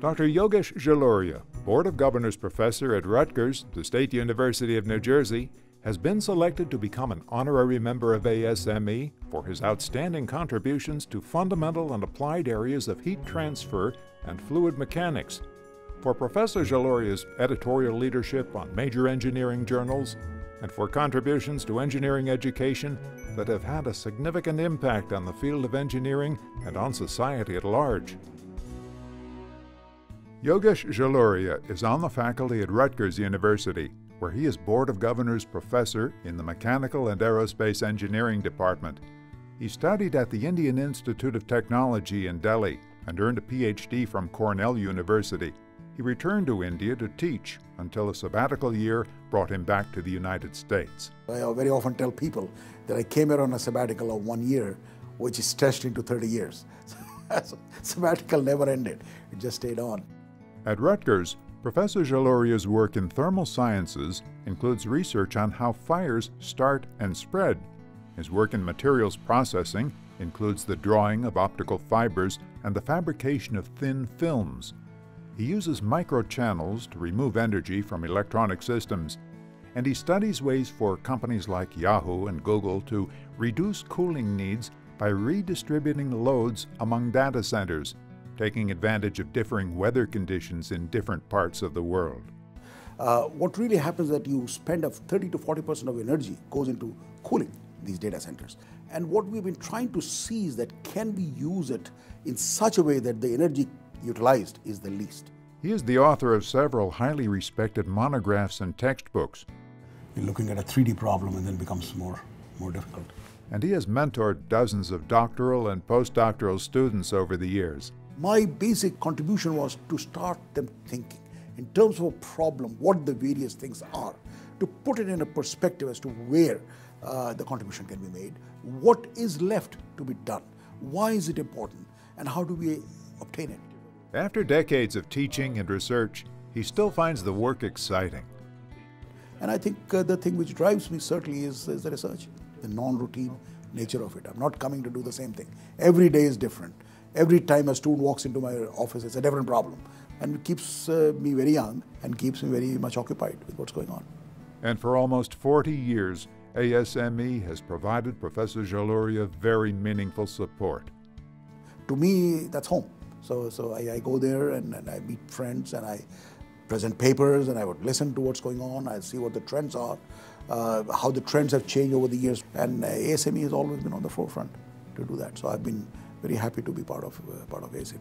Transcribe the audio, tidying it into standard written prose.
Dr. Yogesh Jaloria, Board of Governors professor at Rutgers, the State University of New Jersey, has been selected to become an honorary member of ASME for his outstanding contributions to fundamental and applied areas of heat transfer and fluid mechanics. For Professor Jaloria's editorial leadership on major engineering journals, and for contributions to engineering education that have had a significant impact on the field of engineering and on society at large. Yogesh Jaloria is on the faculty at Rutgers University, where he is Board of Governors professor in the Mechanical and Aerospace Engineering Department. He studied at the Indian Institute of Technology in Delhi and earned a PhD from Cornell University. He returned to India to teach until a sabbatical year brought him back to the United States. I very often tell people that I came here on a sabbatical of 1 year, which is stretched into 30 years. So, sabbatical never ended, it just stayed on. At Rutgers, Professor Jaloria's work in thermal sciences includes research on how fires start and spread. His work in materials processing includes the drawing of optical fibers and the fabrication of thin films. He uses microchannels to remove energy from electronic systems, and he studies ways for companies like Yahoo and Google to reduce cooling needs by redistributing loads among data centers, taking advantage of differing weather conditions in different parts of the world. What really happens is that you spend 30 to 40% of energy goes into cooling these data centers. And what we've been trying to see is that can we use it in such a way that the energy utilized is the least. He is the author of several highly respected monographs and textbooks. You're looking at a 3D problem and then it becomes more difficult. And he has mentored dozens of doctoral and postdoctoral students over the years. My basic contribution was to start them thinking in terms of a problem, what the various things are, to put it in a perspective as to where the contribution can be made, what is left to be done, why is it important, and how do we obtain it. After decades of teaching and research, he still finds the work exciting. And I think the thing which drives me certainly is the research, the non-routine nature of it. I'm not coming to do the same thing. Every day is different. Every time a student walks into my office, it's a different problem. And it keeps me very young and keeps me very much occupied with what's going on. And for almost 40 years, ASME has provided Professor Jaloria very meaningful support. To me, that's home. So I go there and I meet friends and I present papers and I would listen to what's going on. I see what the trends are, how the trends have changed over the years. And ASME has always been on the forefront to do that. So I've been very happy to be part of ASME.